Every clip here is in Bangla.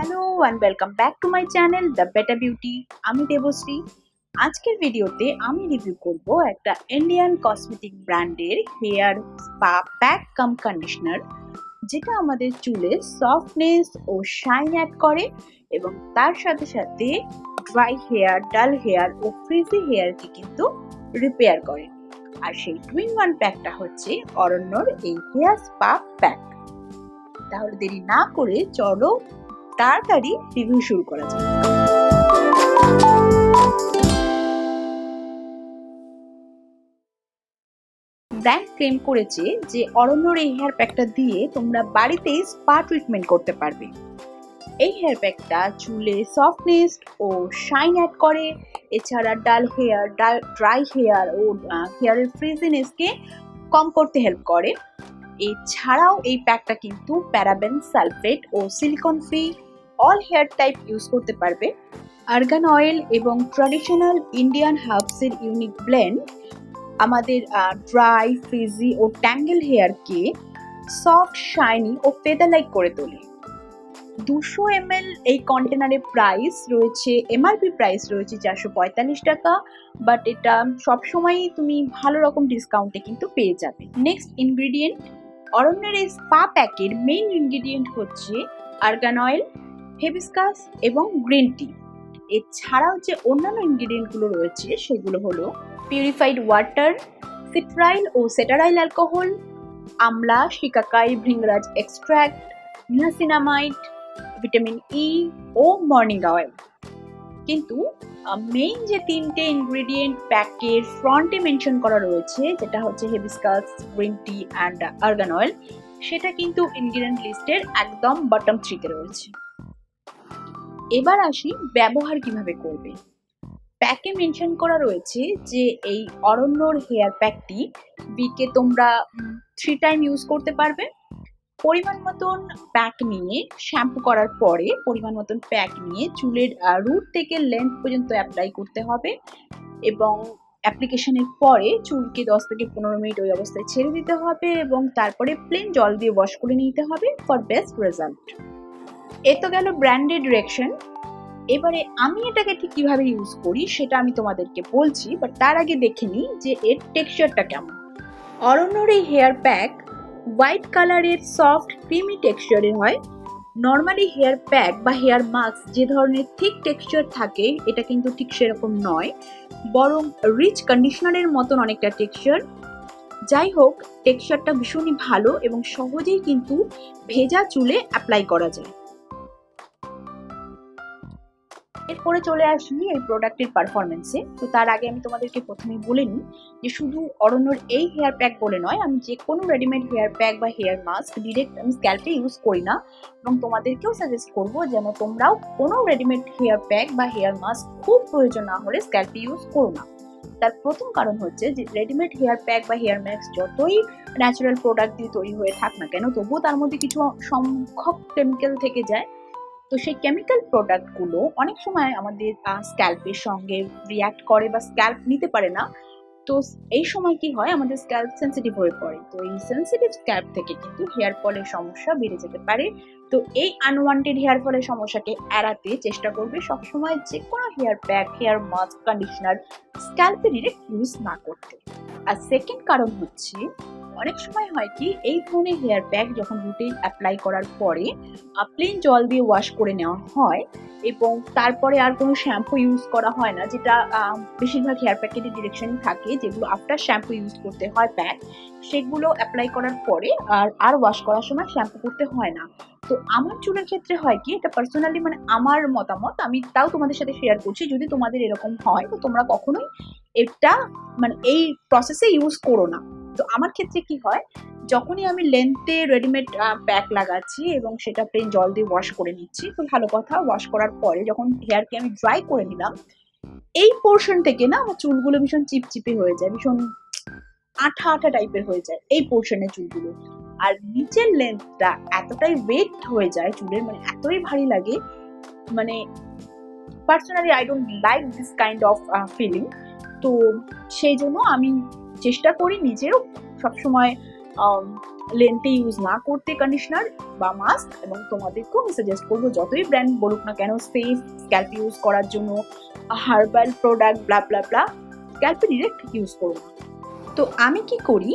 Hello and welcome back to my channel the better beauty. আমি দেবশ্রী। আজকের ভিডিওতে আমি রিভিউ করব একটা ইন্ডিয়ান কসমেটিক ব্র্যান্ডের হেয়ার স্পা প্যাক কাম কন্ডিশনার, যেটা আমাদের চুলে সফটনেস ও শাইন অ্যাড করে এবং তার সাথে সাথে ড্রাই হেয়ার, ডাল হেয়ার ও ফ্রিজি হেয়ারকে কিন্তু রিপেয়ার করে। আর সেই টুইন ওয়ান প্যাকটা হচ্ছে অরণ্যর এই হেয়ার স্পা প্যাক। তাহলে দেরি না করে চলো তাড়াতাড়ি রিভিউ শুরু করা যাক। ব্র্যান্ড ক্লেম করেছে যে অরণ্যর এই হেয়ার প্যাকটা দিয়ে তোমরা বাড়িতেই স্পা ট্রিটমেন্ট করতে পারবে। এই হেয়ার প্যাকটা চুলে সফটনেস ও শাইন অ্যাড করে, এছাড়া ডাল হেয়ার, ড্রাই হেয়ার ও হেয়ারের ফ্রিজিনেসকে কম করতে হেল্প করে। এছাড়াও এই প্যাকটা কিন্তু প্যারাবেন, সালফেট ও silicone free all hair type use করতে পারবে। আর্গান অয়েল এবং ট্র্যাডিশনাল ইন্ডিয়ান হার্বসের ইউনিক ব্লেন্ড আমাদের ড্রাই, ফ্রিজি ও ট্যাঙ্গেল হেয়ারকে সফট, শাইনি ও ফেদার লাইক করে তোলে। 200 ml এই কন্টেনারের প্রাইস রয়েছে, এমআরপি প্রাইস রয়েছে 445 টাকা, বাট এটা সবসময়ই তুমি ভালো রকম ডিসকাউন্টে কিন্তু পেয়ে যাবে। নেক্সট ইনগ্রিডিয়েন্ট, অরণ্যের এই স্পা প্যাকের মেইন ইনগ্রিডিয়েন্ট হচ্ছে আর্গান অয়েল, হিবিস্কাস এবং গ্রিন টি। এছাড়াও যে অন্যান্য ইনগ্রিডিয়েন্টগুলো রয়েছে সেগুলো হলো পিউরিফাইড ওয়াটার, সিট্রাইল ও cetearyl alcohol, amla, shikakai, bhringraj extract, niacinamide, vitamin E ও মর্নিঙ্গা অয়েল। কিন্তু মেইন যে তিনটে ইনগ্রিডিয়েন্ট প্যাকের ফ্রন্টে মেনশন করা রয়েছে, যেটা হচ্ছে hibiscus, green tea and argan oil, সেটা কিন্তু ইনগ্রিডিয়েন্ট লিস্টের একদম বটম 3-তে রয়েছে। এবার আসি ব্যবহার কিভাবে করবে। প্যাকে মেনশন করা রয়েছে যে এই অরণ্যর হেয়ার প্যাকটি উইকে তোমরা 3 টাইম ইউজ করতে পারবে। পরিমাণ মতন প্যাক নিয়ে শ্যাম্পু করার পরে পরিমাণ মতন প্যাক নিয়ে চুলের রুট থেকে লেন্থ পর্যন্ত অ্যাপ্লাই করতে হবে এবং অ্যাপ্লিকেশনের পরে চুলকে 10 থেকে 15 মিনিট ওই অবস্থায় ছেড়ে দিতে হবে এবং তারপরে প্লেন জল দিয়ে ওয়াশ করে নিতে হবে ফর বেস্ট রেজাল্ট। এ তো গেল ব্র্যান্ডের ডিরেকশন। এবারে আমি এটাকে ঠিক কিভাবে ইউজ করি সেটা আমি তোমাদেরকে বলছি, বাট তার আগে দেখে নিই যে এর টেক্সচারটা কেমন। অরণ্যর এই হেয়ার প্যাক হোয়াইট কালারের সফট ক্রিমি টেক্সচারের হয়। নর্মালি হেয়ার প্যাক বা হেয়ার মাস্ক যে ধরনের থিক টেক্সচার থাকে, এটা কিন্তু ঠিক সেরকম নয়, বরং রিচ কন্ডিশনারের মতন অনেকটা টেক্সচার। যাই হোক, টেক্সচারটা ভীষণই ভালো এবং সহজেই কিন্তু ভেজা চুলে অ্যাপ্লাই করা যায়। এরপরে চলে আসি এই প্রোডাক্টের পারফরমেন্সে। তো তার আগে আমি তোমাদেরকে প্রথমেই বলে নিই যে শুধু অরণ্যর এই হেয়ার প্যাক বলে নয়, আমি যে কোনো রেডিমেড হেয়ার প্যাক বা হেয়ার মাস্ক ডিরেক্ট আমি স্ক্যাল্পে ইউজ করি না এবং তোমাদেরকেও সাজেস্ট করবো যেন তোমরাও কোনো রেডিমেড হেয়ার প্যাক বা হেয়ার মাস্ক খুব প্রয়োজন না হলে স্ক্যাল্পে ইউজ করো না। তার প্রথম কারণ হচ্ছে যে রেডিমেড হেয়ার প্যাক বা হেয়ার মাস্ক যতই ন্যাচারাল প্রোডাক্ট দিয়ে তৈরি হয়ে থাক না কেন, তবুও তার মধ্যে কিছু সংখ্যক কেমিক্যাল থেকে যায়। তো সেই কেমিক্যাল প্রোডাক্টগুলো অনেক সময় আমাদের স্ক্যাল্পের সঙ্গে রিঅ্যাক্ট করে বা স্ক্যাল্প নিতে পারে না। তো এই সময় কি হয়, আমাদের স্ক্যাল্প সেন্সিটিভ হয়ে পড়ে। তো এই সেন্সিটিভ স্ক্যাল্প থেকে কিন্তু হেয়ার ফলের সমস্যা বেড়ে যেতে পারে। তো এই আনওয়ান্টেড হেয়ার ফলের সমস্যাকে এড়াতে চেষ্টা করবে সবসময় যে কোনো hair pack, hair mask, conditioner স্ক্যাল্পে ডিরেক্ট ইউজ না করতে। আর সেকেন্ড কারণ হচ্ছে, অনেক সময় হয় কি এই ধরনের হেয়ার প্যাক যখন রুটে অ্যাপ্লাই করার পরে প্লেন জল দিয়ে ওয়াশ করে নেওয়া হয় এবং তারপরে আর কোনো শ্যাম্পু ইউজ করা হয় না, যেটা বেশিরভাগ হেয়ার প্যাকের ডিরেকশনই থাকে, যেগুলো আফটার শ্যাম্পু ইউজ করতে হয় প্যাক, সেগুলো অ্যাপ্লাই করার পরে আর ওয়াশ করার সময় শ্যাম্পু করতে হয় না। তো আমার চুলের ক্ষেত্রে হয় কি, এটা পার্সোনালি মানে আমার মতামত, আমি তাও তোমাদের সাথে শেয়ার করছি, যদি তোমাদের এরকম হয় তো তোমরা কখনোই এটা মানে এই প্রসেসে ইউজ করো না। তো আমার ক্ষেত্রে কি হয়, যখনই আমি লেন্থে রেডিমেড প্যাক লাগাচ্ছি এবং সেটা প্লেন জল দিয়ে ওয়াশ করে নিচ্ছি, তো ভালো কথা, ওয়াশ করার পরে যখন হেয়ারকে আমি ড্রাই করে নিলাম, এই পোর্শন থেকে না আমার চুলগুলো ভীষণ চিপচিপে হয়ে যায়, ভীষণ আঠা আঠা টাইপের হয়ে যায় এই পোর্শনের চুলগুলো। আর নিচের লেন্থটা এতটাই ওয়েট হয়ে যায় চুলের, মানে এতই ভারী লাগে, মানে personally I don't like this kind of feeling. তো সেই জন্য আমি চেষ্টা করি নিজেও সবসময় লেন্থে ইউজ না করতে কন্ডিশনার বা মাস্ক, এবং তোমাদেরকেও আমি সাজেস্ট করবো যতই ব্র্যান্ড বলুক না কেন সেফ স্ক্যাল্প ইউজ করার জন্য হার্বাল প্রোডাক্ট ব্লা ব্লা ব্লা স্ক্যাল্পে ডিরেক্ট ইউজ করো না। তো আমি কি করি,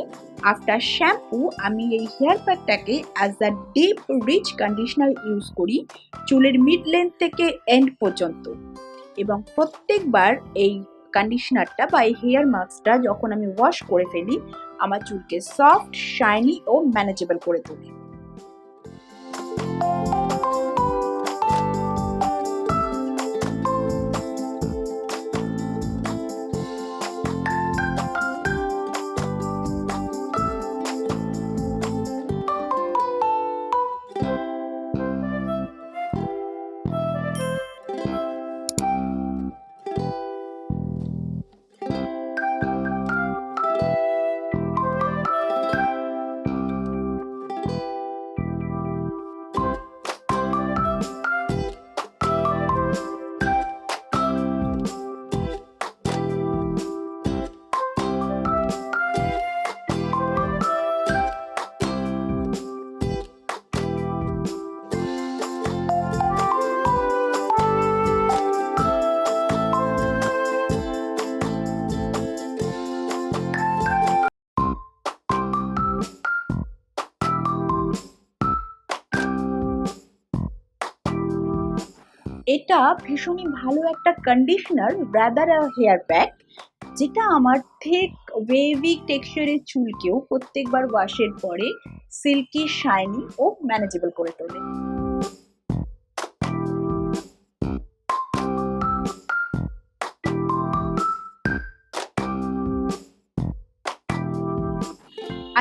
আফটার শ্যাম্পু আমি এই হেয়ার প্যাকটাকে as a deep rich conditioner use করি চুলের মিড লেন্থ থেকে এন্ড পর্যন্ত। এবং প্রত্যেকবার এই কন্ডিশনারটা বা এই হেয়ার মাস্কটা যখন আমি ওয়াশ করে ফেলি আমার চুলকে সফট, শাইনি ও ম্যানেজেবল করে তোলে। এটা ভীষণই ভালো একটা কন্ডিশনার রাদার হেয়ার প্যাক, যেটা আমার ঠিক ওয়েভি টেক্সচারের চুলকেও প্রত্যেকবার ওয়াশের পরে সিল্কি, শাইনি ও ম্যানেজেবল করে তোলে।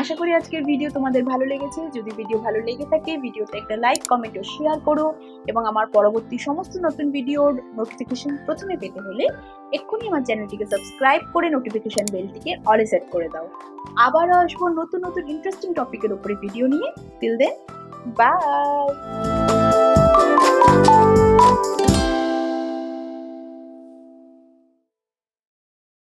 আশা করি আজকের ভিডিও তোমাদের ভালো লেগেছে। যদি ভিডিও ভালো লেগে থাকে ভিডিওতে একটা লাইক, কমেন্ট ও শেয়ার করো, এবং আমার পরবর্তী সমস্ত নতুন ভিডিওর নোটিফিকেশন প্রথমে পেতে হলে এক্ষুনি আমার চ্যানেলটিকে সাবস্ক্রাইব করে নোটিফিকেশন বেলটিকে অলে সেট করে দাও। আবারও আসবো নতুন নতুন ইন্টারেস্টিং টপিকের উপরে ভিডিও নিয়ে। Till then, by.